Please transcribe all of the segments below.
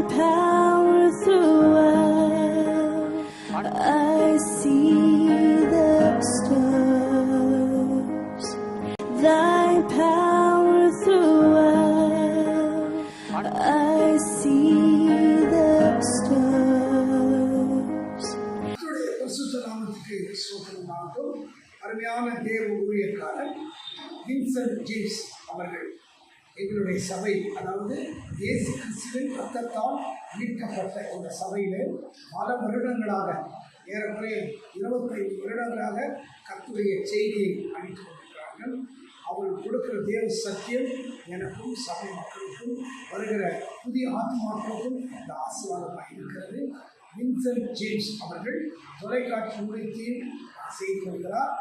power throughout. I see the stars. Thy power throughout. I see the stars. பரிசுத்த நாமத்துக்கு ஸ்தோத்திரமாகட்டும். அருமையான தேவ ஊழியக்காரர் வின்சென்ட் ஜேம்ஸ் அவர்கள் எங்களுடைய சபை, அதாவது இயேசு கிறிஸ்துவின் ரத்தத்தால் மீட்கப்பட்ட இந்த சபையிலே பல வருடங்களாக, ஏறக்குறைய 25 வருடங்களாக கர்த்தருடைய செய்தியை அளித்து கொண்டிருக்கிறார்கள். அவர்கள் கொடுக்கிற தேவ சத்தியம் எனக்கும் சபை மக்களுக்கும் வருகிற புதிய ஆத்மாக்களுக்கும் இந்த ஆசீர்வாதமாக இருக்கிறது. வின்சென்ட் ஜேம்ஸ் அவர்கள் தொலைக்காட்சி ஊழியத்தையும் செய்து கொள்கிறார்.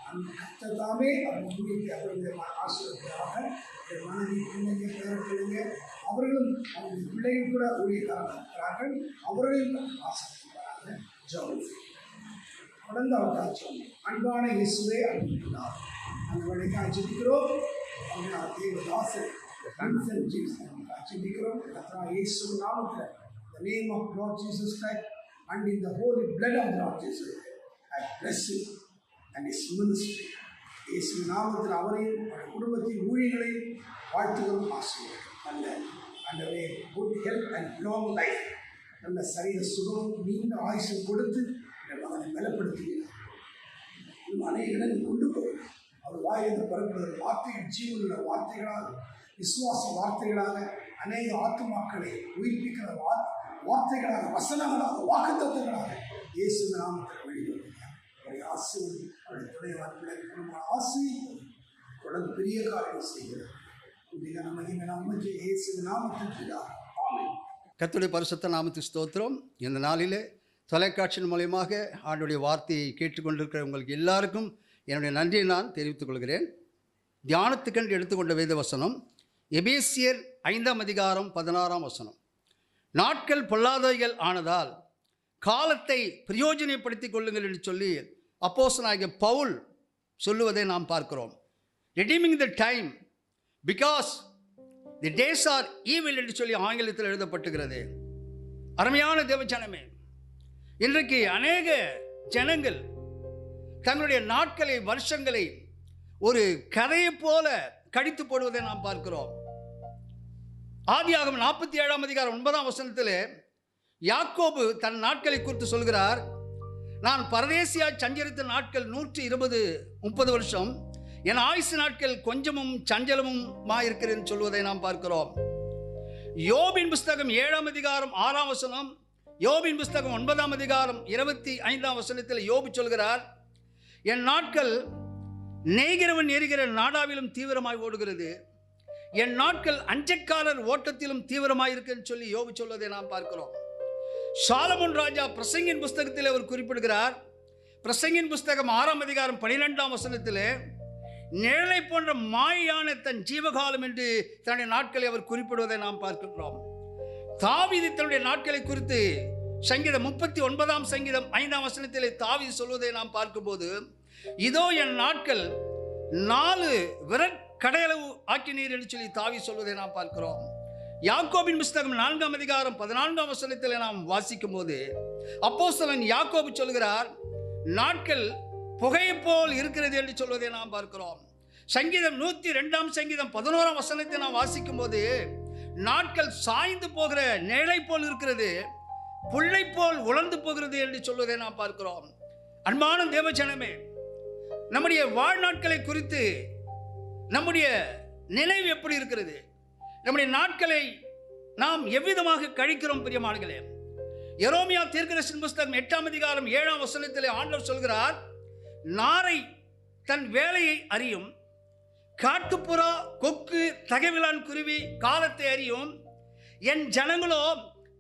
அந்த கர்த்தர் அவர் ஊழியத்தை அவர்களுடைய ஆசீர்வாதமாக மனைவி, பிள்ளைங்க, பேரப்பிள்ளைங்க அவர்களும் அவருடைய பிள்ளைகள் கூட ஊழியக்காரர்கள் இருக்கிறார்கள். அவர்களையும் ஆசீர்வதிக்கிறார்கள். ஜெபம் தொடர்ந்து அவர் காட்சியம். அன்பான இயேசுவே அனுப்பினார். அந்த வழிக்காக ஜெபிக்கிறோம். தேவதாசர் வின்சென்ட் ஜேம்ஸ் ஜெபிக்கிறோம். கர்த்தராகிய இயேசு நாமத்தில் the name of Lord Jesus Christ and in the holy blood of Lord Jesus Christ, I bless him and his ministry. இயேசு நாமத்தில் அவரையும் அவருடைய குடும்பத்தின் ஊழியர்களையும் வாழ்த்துகளும் ஆசீர்வாதம். நல்ல good health and long life, நல்ல சரீர சுகமும் நீண்ட ஆயுசம் கொடுத்து அவனை பலப்படுத்துகிறார். இன்னும் அநேக இடங்கள் கொண்டு போகிறார். அவர் வாயிலிருந்து பரப்புகிற வார்த்தைகள் ஜீவனுள்ள வார்த்தைகளாக, விசுவாச வார்த்தைகளாக, அநேக ஆத்துமாக்களை உயிர்ப்பிக்கிற வார்த்தைகளாக, வசனங்களாக, வாக்குத்தத்தங்களாக இயேசு நாமத்தில் வெளியிடுகிறார். அவருடைய ஆசீர்வாதம், அவருடைய துணை வாழ்க்கையை ஆசீர்வாதம் தொடர்ந்து பெரிய காரியம் செய்கிறார். கர்த்தருடைய பரிசுத்த நாமத்துக்கு ஸ்தோத்திரம். இந்த நாளிலே தொலைக்காட்சியின் மூலமாக ஆண்டுடைய வார்த்தையை கேட்டுக்கொண்டிருக்கிற உங்களுக்கு எல்லாருக்கும் என்னுடைய நன்றியை நான் தெரிவித்துக் கொள்கிறேன். தியானத்துக்கென்று எடுத்துக்கொண்ட வேத வசனம் எபேசியர் 5ஆம் அதிகாரம் 16ஆம் வசனம். நாட்கள் பொல்லாதவைகள் ஆனதால் காலத்தை பிரயோஜனப்படுத்திக் கொள்ளுங்கள் என்று சொல்லி அப்போஸ்தலனாகிய பவுல் சொல்லுவதை நாம் பார்க்கிறோம். redeeming the time because the days are evil என்று சொல்லி ஆங்கிலத்தில் எழுதப்பட்டுகிறது. அருமையான தேவஜனமே, இன்றைக்கு அநேக ஜனங்கள் தங்களுடைய நாட்களை, வருஷங்களை ஒரு கதையை போல கடித்து போடுவதை நாம் பார்க்கிறோம். ஆதியாகமம் 47ஆம் அதிகாரம் 9ஆம் வசனத்தில் யாக்கோபு தன் நாட்களை குறித்து சொல்கிறார். நான் பரதேசியாய் சஞ்சரித்த நாட்கள் 120-30 வருஷம், என் ஆயுசு நாட்கள் கொஞ்சமும் சஞ்சலமுமா இருக்கிறேன் சொல்வதை நாம் பார்க்கிறோம். யோபின் புஸ்தகம் 7ஆம் அதிகாரம் 6ஆம் வசனம், யோபின் புஸ்தகம் 9ஆம் அதிகாரம் 25ஆம் வசனத்தில் யோபு சொல்கிறார், என் நாட்கள் நெய்கிறவன் எரிகிற நாடாவிலும் தீவிரமாய் ஓடுகிறது, என் நாட்கள் அஞ்சக்காரர் ஓட்டத்திலும் தீவிரமாய் இருக்குன்னு சொல்லி யோபு சொல்வதை நாம் பார்க்கிறோம். சாலமோன் ராஜா பிரசங்கின் புஸ்தகத்தில் அவர் குறிப்பிடுகிறார். பிரசங்கின் புஸ்தகம் 6ஆம் அதிகாரம் 12ஆம் வசனத்தில் நிழலை போன்ற மாயான தன் ஜீவகாலம் என்று தன்னுடைய நாட்களை அவர் குறிப்பிடுவதை நாம் பார்க்கிறோம். தாவீது தன்னுடைய நாட்களை குறித்து சங்கீதம் 39ஆம் சங்கீதம் 5ஆம் வசனத்தில் தாவீது சொல்வதை நாம் பார்க்கும்போது, இதோ என் நாட்கள் 4 விரற்கடையளவு ஆக்கினீர் என்று சொல்லி தாவீது சொல்வதை நாம் பார்க்கிறோம். யாக்கோபின் புஸ்தகம் 4ஆம் அதிகாரம் 14ஆம் வசனத்தில் நாம் வாசிக்கும் போது அப்போஸ்தலன் யாக்கோபு சொல்கிறார், நாட்கள் புகையை போல் இருக்கிறது என்று சொல்வதை நாம் பார்க்கிறோம். சங்கீதம் 102ஆம் சங்கீதம் 11ஆம் வசனத்தை நாம் வாசிக்கும் போது, நாட்கள் சாய்ந்து போகிற நிழலை போல் இருக்கிறது, புல்லை போல் உலர்ந்து போகிறது என்று சொல்வதை நாம் பார்க்கிறோம். அன்பான தேவஜனமே, நம்முடைய வாழ்நாட்களை குறித்து நம்முடைய நினைவு எப்படி இருக்கிறது? நம்முடைய நாட்களை நாம் எவ்விதமாக கழிக்கிறோம்? பிரியமானங்களே, எரேமியா தீர்க்கதரிசியின் புஸ்தகம் 8ஆம் அதிகாரம் 7ஆம் வசனத்திலே ஆண்டவர் சொல்கிறார், நாரை தன் வேலையை அறியும், காட்டுப்புறா, கொக்கு, தகவிலான் குருவி காலத்தை அறியும், என் ஜனங்களோ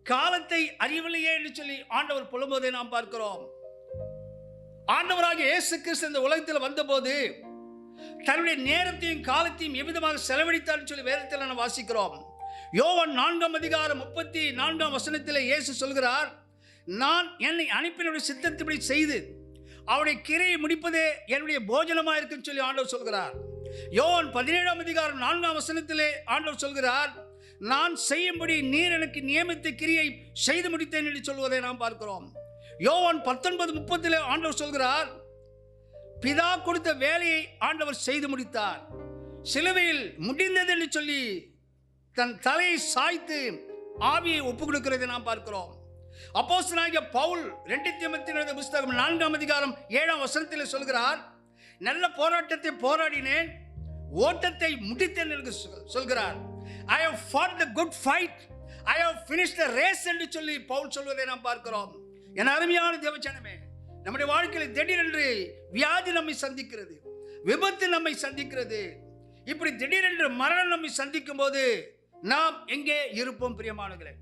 காலத்தை அறியவில்லையே என்று சொல்லி ஆண்டவர் புலம்புவதை நாம் பார்க்கிறோம். ஆண்டவராகிய இயேசு கிறிஸ்து இந்த உலகத்தில் வந்தபோது தன்னுடைய நேரத்தையும் காலத்தையும் எவ்விதமாக செலவழித்தார் சொல்லி வேதத்தில் நாம் வாசிக்கிறோம். யோவான் 4ஆம் அதிகாரம் 34ஆம் வசனத்தில் இயேசு சொல்கிறார், நான் என்னை அனுப்பினுடைய சித்தத்தின்படி செய்து அவருடைய கிரையை முடிப்பதே என்னுடைய போஜனமாக இருக்குன்னு சொல்லி ஆண்டவர் சொல்கிறார். யோவான் 17ஆம் அதிகாரம் 4ஆம் வசனத்திலே ஆண்டவர் சொல்கிறார், நான் செய்யும்படி நீர் எனக்கு நியமித்த கிரியை செய்து முடித்தேன் என்று சொல்வதை நாம் பார்க்கிறோம். யோவான் 19:30 ஆண்டவர் சொல்கிறார், பிதா கொடுத்த வேலையை ஆண்டவர் செய்து முடித்தார். சிலுவையில் முடிந்தது என்று சொல்லி தன் தலையை சாய்த்து ஆவியை ஒப்புக் கொடுக்கிறதை நாம் பார்க்கிறோம். அப்போஸ்தலனாகிய பவுல் 2 தீமோத்தேயு புத்தகம் 4ஆம் அதிகாரம் 7ஆம் வசனத்தில் சொல்கிறார், நல்ல போராட்டத்தை போராடினேன், ஓட்டத்தை முடித்தேன் என்று சொல்கிறார். I have fought the good fight, I have finished the race என்று சொல்லி பவுல் சொல்வதை நாம் பார்க்கிறோம். என் அருமையான தேவஜனமே, நம்முடைய வாழ்க்கையில் திடீரென்று வியாதி நம்மை சந்திக்கிறது, விபத்து நம்மை சந்திக்கிறது. இப்படி திடீரென்று மரணம் நம்மை சந்திக்கும் போது நாம் எங்கே இருப்போம் பிரியமானவர்களே?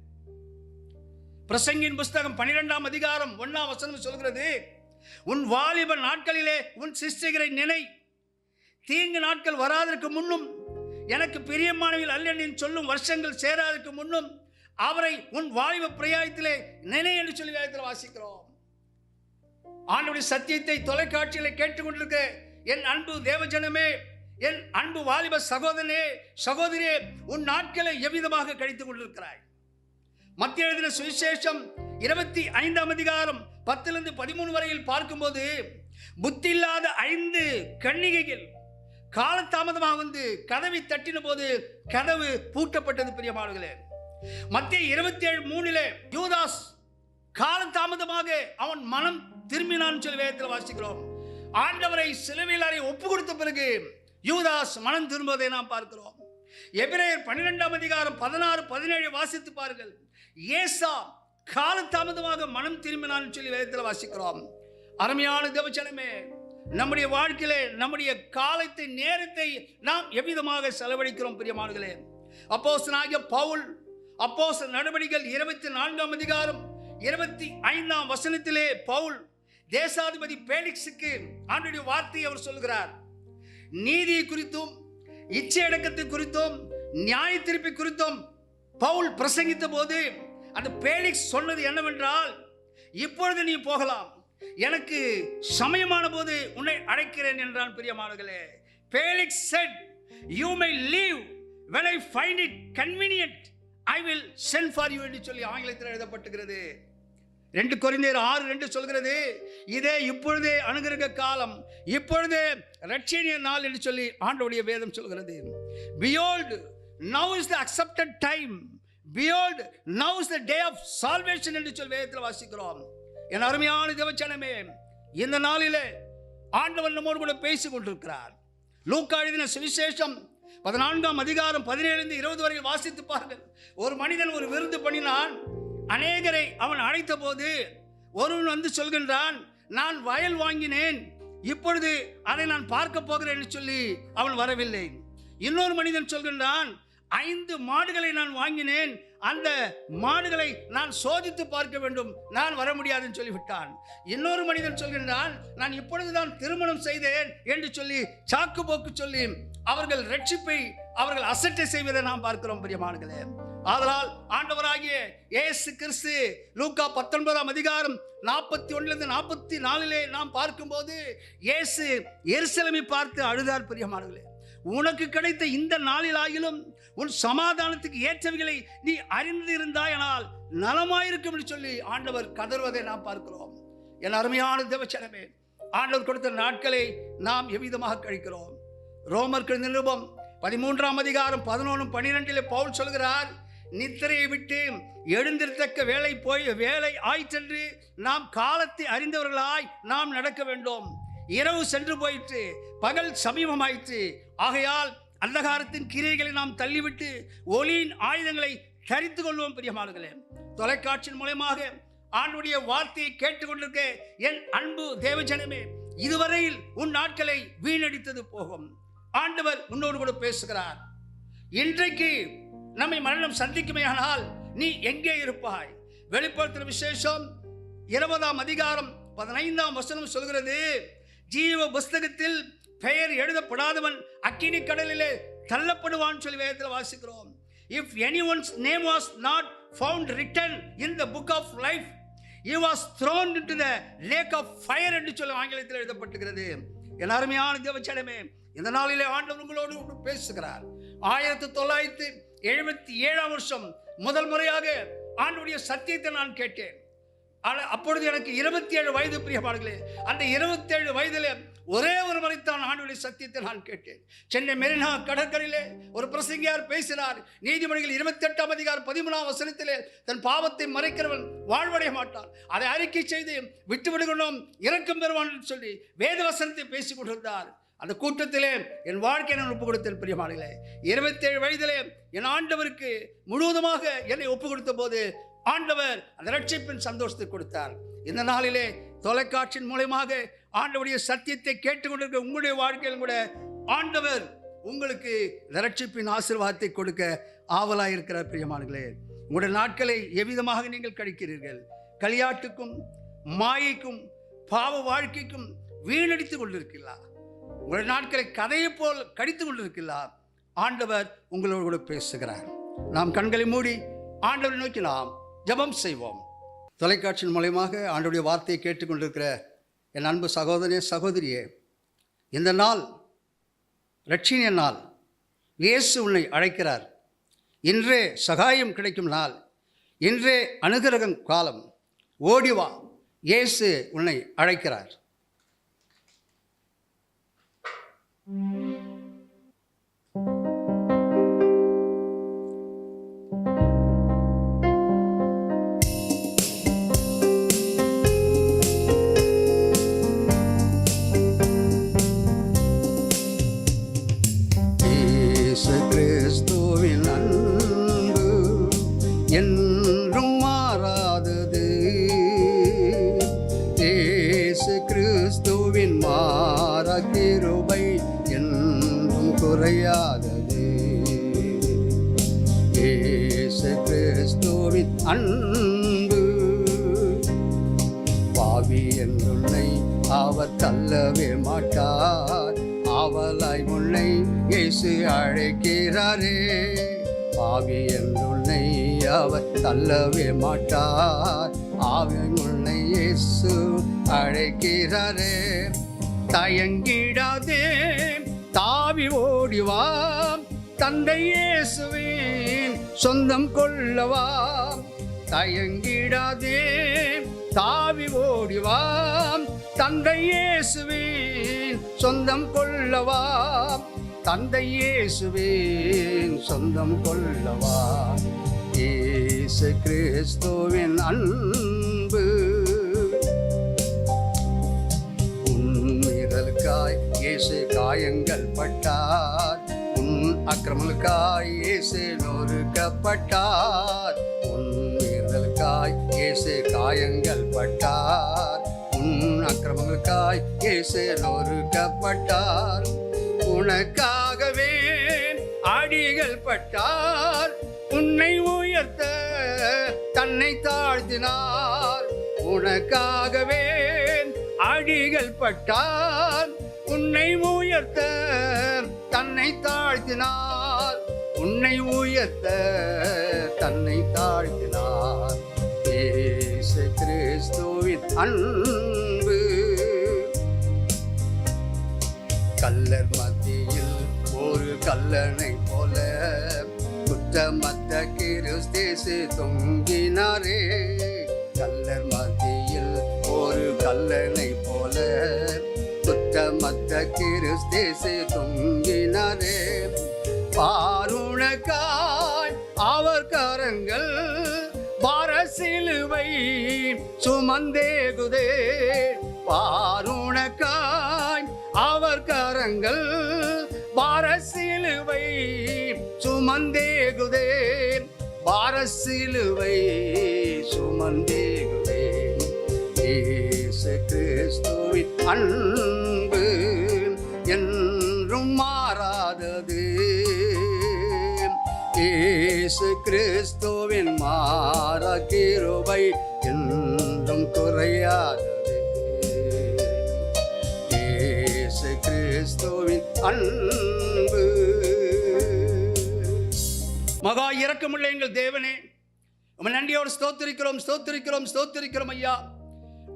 பிரசங்கின் புத்தகம் 12ஆம் அதிகாரம் 1ஆம் வசனம் சொல்கிறது, உன் வாலிப நாட்களிலே உன் சிஷ்டிகரை நினை, தீங்கு நாட்கள் வராதற்கு முன்னும் எனக்கு பிரியமானவர்கள் அல்ல என்று சொல்லும் வருஷங்கள் சேராதற்கு முன்னும் அவரை உன் வாலிப பிரயாயத்திலே நினை என்று சொல்லி வேதத்தில் வாசிக்கிறோம். ஆண்டவருடைய சத்தியத்தை தொலைக்காட்சியிலே கேட்டுக்கொண்டிருக்க என் அன்பு தேவஜனமே, என் அன்பு வாலிப சகோதரனே சகோதரியே, உன் நாட்களை எவ்விதமாக கழித்துக் கொண்டிருக்கிறாய்? மத்திய எழுதின சுவிசேஷம் 25ஆம் அதிகாரம் 10-13 வரையில் பார்க்கும்போது, புத்தி இல்லாத 5 கன்னிகைகள் காலதாமதமாக வந்து கதவை தட்டின போது கதவு பூட்டப்பட்டது பிரியமானவர்களே. மத்திய 27:3 யூதாஸ் காலதாமதமாக அவன் மனம் திரும்பினான் சொல்லி வேதத்தில் வாசிக்கிறோம். ஆண்டவரை சிலுவையில் அறை ஒப்பு கொடுத்த பிறகு யூதாஸ் மனம் திரும்புவதை நாம் பார்க்கிறோம். எபிரேயர் 12ஆம் அதிகாரம் 16-17 வாசித்து பாருங்கள். ஏசா காலதாமதமாக மனம் திரும்பினான் சொல்லி வேதத்தில் வாசிக்கிறோம். அருமையான தேவஜனமே, நம்முடைய வாழ்க்கையிலே நம்முடைய காலத்தை நேரத்தை நாம் எவ்விதமாக செலவழிக்கிறோம் பிரியமானவர்களே? அப்போஸ்தலனாகிய பவுல் அப்போஸ்தலர் நடவடிக்கைகள் 24ஆம் அதிகாரம் 25ஆம் வசனத்திலே பவுல் தேசாதிபதி பேலிக்ஸுக்கு ஆண்டவருடைய வார்த்தையை அவர் சொல்கிறார். நீதியை குறித்தும் இச்சையடக்கத்தை குறித்தும் நியாய தீர்ப்பை குறித்தும் பவுல் பிரசங்கித்த போது அந்த பேலிக்ஸ் சொன்னது என்னவென்றால், இப்பொழுது நீ போகலாம், எனக்கு சமயமான போது உன்னை அழைக்கிறேன் என்றான் பிரியமானவர்களே. Felix said, you may leave when I find it convenient, I will send for you என்று சொல்லி ஆங்கிலத்தில் எழுதப்பட்டிருக்கிறது. 2 கொரிந்தியர் 6:2 சொல்கிறது, இதே இப்பொழுதே அனுகிரக காலம், இப்பொழுதே இரட்சணிய நாள் என்று சொல்லி ஆண்டவருடைய வேதம் சொல்கிறது. Behold, now is the accepted time, behold, now is the day of salvation என்று சொல்லி வேதத்தில் வாசிக்கிறோம். என் அருமையான தேவஜனமே, இந்த நாளிலே ஆண்டவர் நம்மோடு கூட பேசிக் கொண்டிருக்கிறார். லூக்கா எழுதின சுவிசேஷம் 14ஆம் அதிகாரம் 17-20 வரை வாசித்து பாருங்கள். ஒரு மனிதன் ஒரு விருந்து பண்ணினான். அநேகரை அவன் அழைத்த போது ஒருவன் வந்து சொல்கின்றான், நான் வயல் வாங்கினேன், இப்பொழுது அதை நான் பார்க்க போகிறேன் என்று சொல்லி அவன் வரவில்லை. இன்னொரு மனிதன் சொல்கின்றான், 5 மாடுகளை நான் வாங்கினேன், அந்த மாடுகளை நான் சோதித்து பார்க்க வேண்டும், நான் வர முடியாதுன்னு சொல்லிவிட்டான். இன்னொரு மனிதன் சொல்கின்றான், நான் இப்பொழுதுதான் திருமணம் செய்தேன் என்று சொல்லி சாக்கு போக்கு சொல்லி அவர்கள் ரட்சிப்பை அவர்கள் அசட்டை செய்வதை நாம் பார்க்கிறோம் பிரியமானவர்களே. ஆதலால் ஆண்டவராகிய இயேசு கிறிஸ்து லூக்கா 19ஆம் அதிகாரம் 41-44 நாம் பார்க்கும்போது இயேசு எருசலேமை பார்த்து அழுதார் பிரியமானவர்களே. உனக்கு கிடைத்த இந்த நாளிலாகிலும் உன் சமாதானத்துக்கு ஏற்றவைகளை நீ அறிந்திருந்தாயானால் நலமாயிருக்கும் என்று சொல்லி ஆண்டவர் கதறுவதை நாம் பார்க்கிறோம். என் அருமையான தேவச்சனமே, ஆண்டவர் கொடுத்த நாட்களை நாம் எவ்விதமாக கழிக்கிறோம்? ரோமர்கள் நிருபம் 13ஆம் அதிகாரம் 11-12 பவுல் சொல்கிறார், நித்திரையை விட்டு எழுந்திருத்தக்க வேலை ஆயிற்றென்று நாம் காலத்தை அறிந்தவர்களாய் நாம் நடக்க வேண்டும். இரவு சென்று போயிற்று, பகல் சமீபமாயிற்று. ஆகையால் அந்தகாரத்தின் கிரியைகளை நாம் தள்ளிவிட்டு ஒளியின் ஆயுதங்களை தரித்து கொள்வோம் பிரியமானவர்களே. தொலைக்காட்சியின் மூலமாக ஆண்டவருடைய வார்த்தையை கேட்டுக்கொண்டிருக்க என் அன்பு தேவஜனமே, இதுவரையில் உன் நாட்களை வீணடித்தது போகும். ஆண்டவர் உன்னோடு கூட பேசுகிறார். இன்றைக்கு நம்மை மரணம் சந்திக்குமேயானால் நீ எங்கே இருப்பாய்? வெளிப்படுத்தின விசேஷம் 20ஆம் அதிகாரம் 15ஆம் வசனம் சொல்கிறது, ஜீவ புஸ்தகத்தில் பெயர் எழுதப்படாதவன் அக்கினி கடலிலே தள்ளப்படுவான் சொல்லி வேதத்தில் வாசிக்கிறோம். If anyone's name was not found written in the book of life, he was thrown into the lake of fire என்று சொல்லி ஆங்கிலத்தில் எழுதப்பட்டிருக்கிறது. என் அருமையான தேவச்சனமே, இந்த நாளிலே ஆண்டவர் உங்களோடு பேசுகிறார். 77ஆம் வருஷம் முதல் முறையாக ஆண்டவருடைய சத்தியத்தை நான் கேட்டேன். அப்பொழுது எனக்கு 27 வயது. பிரியமானவர்களே, அந்த 27 வயதில் ஒரே ஒரு முறைத்தான் ஆண்டவருடைய சத்தியத்தை நான் கேட்டேன். சென்னை மெரினா கடற்கரையிலே ஒரு பிரசங்கியார் பேசினார். நீதிமொழிகள் 28ஆம் அதிகாரம் 13ஆம் வசனத்திலே தன் பாவத்தை மறைக்கிறவன் வாழ்வடைய மாட்டான், அதை அறிக்கை செய்து விட்டுவிடுகிறோம் இரக்கம் பெறுவான் என்று சொல்லி வேத வசனத்தை பேசிக் கொண்டிருந்தார். அந்த கூட்டத்திலே என் வாழ்க்கையை நான் ஒப்புக் கொடுத்தேன். பிரியமானவர்களே, 27 வயதிலே என் ஆண்டவருக்கு முழுவதுமாக என்னை ஒப்புக் கொடுத்த போது ஆண்டவர் அந்த ரட்சிப்பின் சந்தோஷத்தை கொடுத்தார். இந்த நாளிலே தொலைக்காட்சியின் மூலமாக ஆண்டவருடைய சத்தியத்தை கேட்டுக்கொண்டிருக்க உங்களுடைய வாழ்க்கையில் கூட ஆண்டவர் உங்களுக்கு ரட்சிப்பின் ஆசீர்வாதத்தை கொடுக்க ஆவலாக இருக்கிறார். பிரியமானவர்களே, உங்களுடைய நாட்களை எவ்விதமாக நீங்கள் கழிக்கிறீர்கள்? களியாட்டுக்கும் மாயைக்கும் பாவ வாழ்க்கைக்கும் வீணடித்துக் கொண்டிருக்கிறார். உங்களுடைய நாட்களை கதையை போல் கடித்துக் கொண்டிருக்கிறார். ஆண்டவர் உங்களோடு கூட பேசுகிறார். நாம் கண்களை மூடி ஆண்டவரை நோக்கி நாம் ஜெபம் செய்வோம். தொலைக்காட்சியின் மூலமாக ஆண்டவருடைய வார்த்தையை கேட்டுக்கொண்டிருக்கிற என் அன்பு சகோதரனே, சகோதரியே, இந்த நாள் ரட்சினிய நாள். இயேசு உன்னை அழைக்கிறார். இன்றே சகாயம் கிடைக்கும் நாள், இன்றே அனுகிரகம் காலம். ஓடிவா, இயேசு உன்னை அழைக்கிறார். கிறிஸ்துவின் அன்பு என்றும் மாறாதது. இயேசு கிறிஸ்துவின் மாறா கிருபை என்றும் குறையாதது. இயேசு கிறிஸ்துவின் அன்பு பாவி என்றுன்னை அவர் தள்ளவே மாட்டார். ஆவலாய் உன்னை இயேசு அழைக்கிறாரே. பாவி என்றுன்னை அவர் தள்ளவே மாட்டார். ஆவி உன்னை இயேசு அழைக்கிறாரே. தயங்கிடாதே, தாவி ஓடிவா, தந்தை இயேசுவின் சொந்தம் கொள்ளவா. தயங்கிடாதே, தாவி ஓடிவா, தந்தை இயேசுவின் சொந்தம் கொள்ளவா. தந்தை இயேசுவின் சொந்தம் கொள்ளவா. இயேசு கிறிஸ்துவின் அன்பு உன்மீறலுக்காய் இயேசு காயங்கள் பட்டார். உன் அக்கிரமங்களுக்காய் இயேசு நொறுக்கப்பட்டார். உன்மீறலுக்காய் இயேசு காயங்கள் பட்டார். உன் அக்கிரமங்களுக்காய் இயேசு நொறுக்கப்பட்டார். உனக்காகவே அடிகள் பட்டார். உன்னை உயர்த்த தன்னை தாழ்த்தினார். உனக்காகவே அடிகள் பட்டார். உன்னை உயர்த்த தன்னை தாழ்த்தினார். உன்னை உயர்த்த தன்னை தாழ்த்தினார். இயேசு கிறிஸ்துவின் அன்பு கல்லர் மத்தியில் ஒரு கல்லனை போல குற்றமற்ற கிறிஸ்து தொங்கினாரே. கல்லர் மத்தியில் ஒரு கல்லனை போல குற்றமற்ற கிறிஸ்து தொங்கினாரே. பாருணக்காய் அவர் கரங்கள் பார சிலுவை சுமந்தேகுதே. பாருணக்காய் அவர் கரங்கள் பார சிலுவை சுமந்தேகுதே. பார சிலுவை சுமந்தேகுதே. இயேசு கிறிஸ்துவின் அன்பு என்றும் மாறாதது. இயேசு கிறிஸ்துவின் மாறா கிருபை என்றும் குறையாதது. இயேசு கிறிஸ்துவின் அன்பு. மகா இரக்கமுள்ள எங்கள் தேவனே, உம்மை நன்றியோடு ஸ்தோத்திரிக்கிறோம், ஸ்தோத்திரிக்கிறோம், ஸ்தோத்திரிக்கிறோம் ஐயா.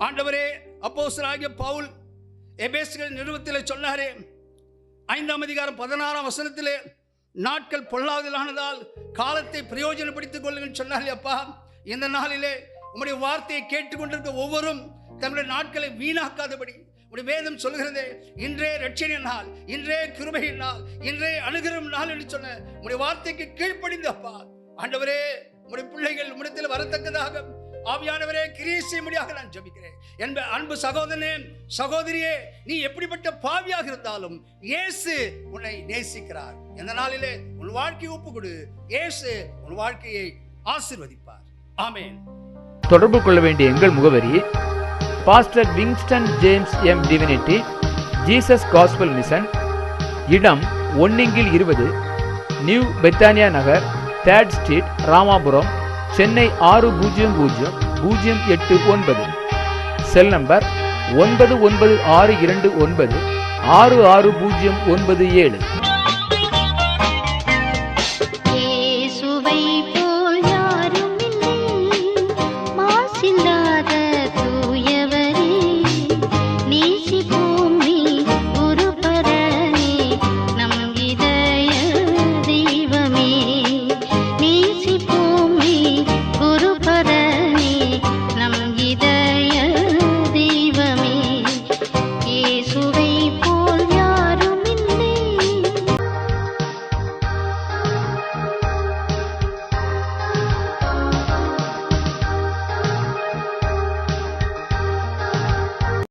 ஆண்டவரே, அப்போஸ்தலனாகிய பவுல் எபேசியர் நிருபத்திலே சொன்னாரே, 5ஆம் அதிகாரம் 16ஆம் வசனத்திலே, நாட்கள் பொல்லாதலானதால் காலத்தை பிரயோஜனப்படுத்திக் கொள்ளுங்கள் சொன்னாலே அப்பா. இந்த நாளிலே உம்முடைய வார்த்தையை கேட்டுக்கொண்டிருக்க ஒவ்வொரும் தங்களுடைய நாட்களை வீணாக்காதபடி உடைய வேதம் சொல்கிறது, இன்றே ரட்சணிய நாள், இன்றே கிருபையின் நாள், இன்றே அனுகிரகம் நாள் என்று சொன்ன உடைய வார்த்தைக்கு கீழ்ப்படிந்து அப்பா ஆண்டவரே உடைய பிள்ளைகள் உம்மிடத்தில் வரத்தக்கதாக ஆவியானவரே கிரியை செய்யும்படியாக நான் ஜெபிக்கிறேன். என் அன்பு சகோதரனே சகோதரியே, நீ எப்படிப்பட்ட பாவியாக இருந்தாலும் இயேசு உன்னை நேசிக்கிறார். இந்த நாளிலே உன் வாழ்க்கையை ஒப்புக்கொடு. இயேசு உன் வாழ்க்கையை ஆசீர்வதிப்பார். ஆமென். தொடர்பு கொள்ள வேண்டிய எங்கள் முகவரி: pastor Wingston James M Divinity, Jesus Gospel Mission, இடம் 1/20, new Bethania Nagar, 3rd street, Ramapuram, Chennai 600089. Cell number 9962966097.